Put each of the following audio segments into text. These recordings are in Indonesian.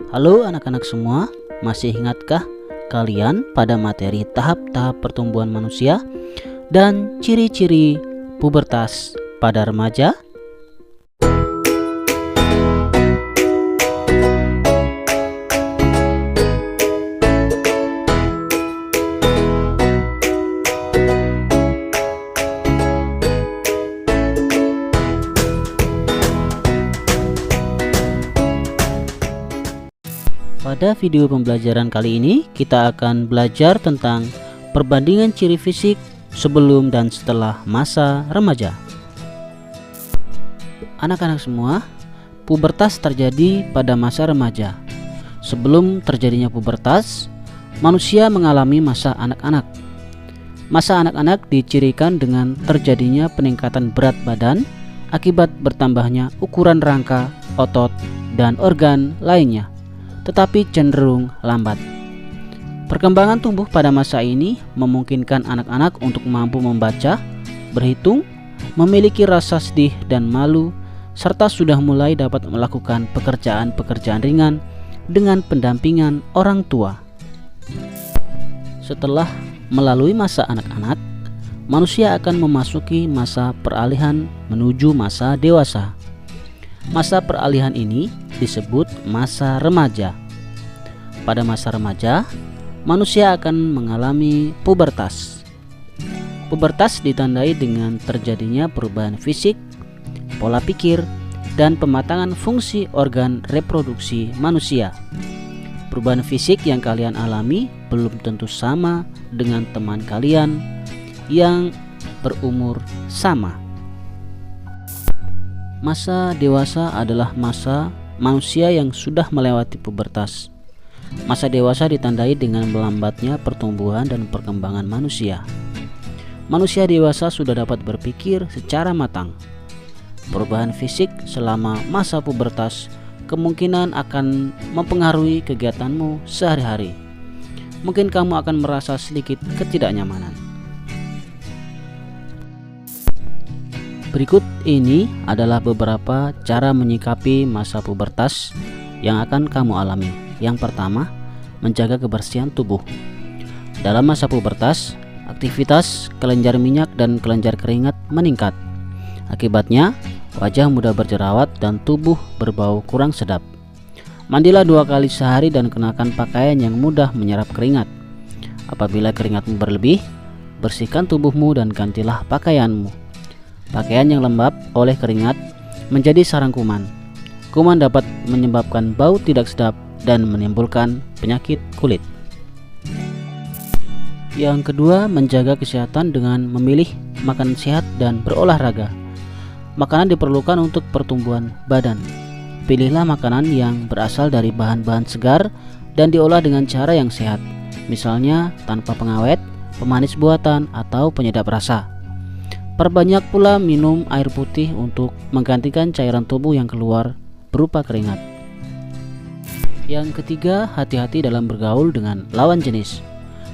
Halo anak-anak semua, masih ingatkah kalian pada materi tahap-tahap pertumbuhan manusia dan ciri-ciri pubertas pada remaja? Pada video pembelajaran kali ini, kita akan belajar tentang perbandingan ciri fisik sebelum dan setelah masa remaja. Anak-anak semua, pubertas terjadi pada masa remaja. Sebelum terjadinya pubertas, manusia mengalami masa anak-anak. Masa anak-anak dicirikan dengan terjadinya peningkatan berat badan akibat bertambahnya ukuran rangka, otot, dan organ lainnya, tetapi cenderung lambat. Perkembangan tubuh pada masa ini memungkinkan anak-anak untuk mampu membaca, berhitung, memiliki rasa sedih dan malu, serta sudah mulai dapat melakukan pekerjaan-pekerjaan ringan dengan pendampingan orang tua. Setelah melalui masa anak-anak, manusia akan memasuki masa peralihan menuju masa dewasa. Masa peralihan ini disebut masa remaja. Pada masa remaja, manusia akan mengalami pubertas. Pubertas ditandai dengan terjadinya perubahan fisik, pola pikir, dan pematangan fungsi organ reproduksi manusia. Perubahan fisik yang kalian alami belum tentu sama dengan teman kalian yang berumur sama. Masa dewasa adalah masa manusia yang sudah melewati pubertas. Masa dewasa ditandai dengan melambatnya pertumbuhan dan perkembangan manusia. Manusia dewasa sudah dapat berpikir secara matang. Perubahan fisik selama masa pubertas kemungkinan akan mempengaruhi kegiatanmu sehari-hari. Mungkin kamu akan merasa sedikit ketidaknyamanan. Berikut ini adalah beberapa cara menyikapi masa pubertas yang akan kamu alami. Yang pertama, menjaga kebersihan tubuh. Dalam masa pubertas, aktivitas kelenjar minyak dan kelenjar keringat meningkat. Akibatnya, wajah mudah berjerawat dan tubuh berbau kurang sedap. Mandilah 2 kali sehari dan kenakan pakaian yang mudah menyerap keringat. Apabila keringatmu berlebih, bersihkan tubuhmu dan gantilah pakaianmu. Pakaian yang lembab oleh keringat menjadi sarang kuman. Kuman dapat menyebabkan bau tidak sedap dan menimbulkan penyakit kulit. Yang kedua, menjaga kesehatan dengan memilih makanan sehat dan berolahraga. Makanan diperlukan untuk pertumbuhan badan. Pilihlah makanan yang berasal dari bahan-bahan segar dan diolah dengan cara yang sehat, misalnya tanpa pengawet, pemanis buatan, atau penyedap rasa. Perbanyak pula minum air putih untuk menggantikan cairan tubuh yang keluar berupa keringat. Yang ketiga, hati-hati dalam bergaul dengan lawan jenis.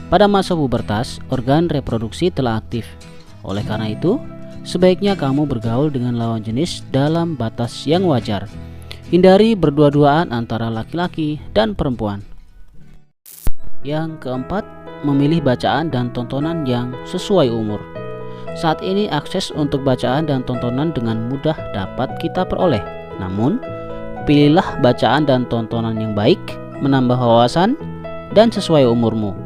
Pada masa pubertas, organ reproduksi telah aktif. Oleh karena itu, sebaiknya kamu bergaul dengan lawan jenis dalam batas yang wajar. Hindari berdua-duaan antara laki-laki dan perempuan. Yang keempat, memilih bacaan dan tontonan yang sesuai umur. Saat ini akses untuk bacaan dan tontonan dengan mudah dapat kita peroleh. Namun, pilihlah bacaan dan tontonan yang baik, menambah wawasan, dan sesuai umurmu.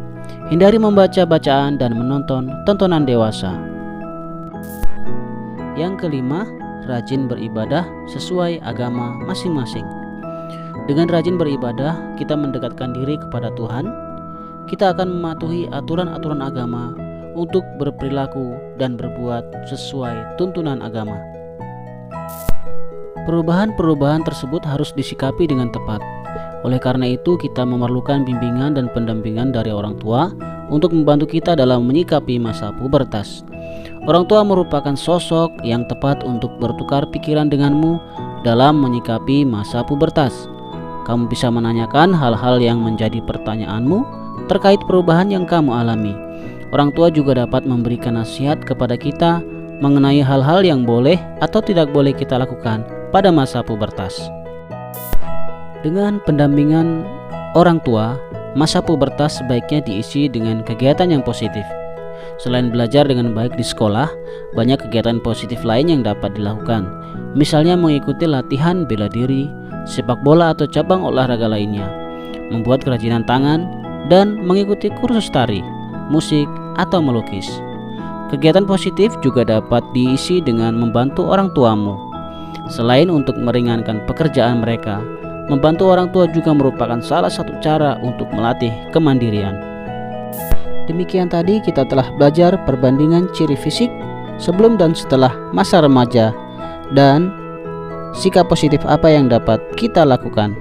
Hindari membaca bacaan dan menonton tontonan dewasa. Yang kelima, rajin beribadah sesuai agama masing-masing. Dengan rajin beribadah, kita mendekatkan diri kepada Tuhan. Kita akan mematuhi aturan-aturan agama untuk berperilaku dan berbuat sesuai tuntunan agama. Perubahan-perubahan tersebut harus disikapi dengan tepat. Oleh karena itu, kita memerlukan bimbingan dan pendampingan dari orang tua untuk membantu kita dalam menyikapi masa pubertas. Orang tua merupakan sosok yang tepat untuk bertukar pikiran denganmu dalam menyikapi masa pubertas. Kamu bisa menanyakan hal-hal yang menjadi pertanyaanmu terkait perubahan yang kamu alami. Orang tua juga dapat memberikan nasihat kepada kita mengenai hal-hal yang boleh atau tidak boleh kita lakukan pada masa pubertas. Dengan pendampingan orang tua, masa pubertas sebaiknya diisi dengan kegiatan yang positif. Selain belajar dengan baik di sekolah, banyak kegiatan positif lain yang dapat dilakukan. Misalnya mengikuti latihan bela diri, sepak bola atau cabang olahraga lainnya, membuat kerajinan tangan, dan mengikuti kursus tari, musik, atau melukis. Kegiatan positif juga dapat diisi dengan membantu orang tuamu. Selain untuk meringankan pekerjaan mereka, membantu orang tua juga merupakan salah satu cara untuk melatih kemandirian. Demikian tadi kita telah belajar perbandingan ciri fisik sebelum dan setelah masa remaja dan sikap positif apa yang dapat kita lakukan.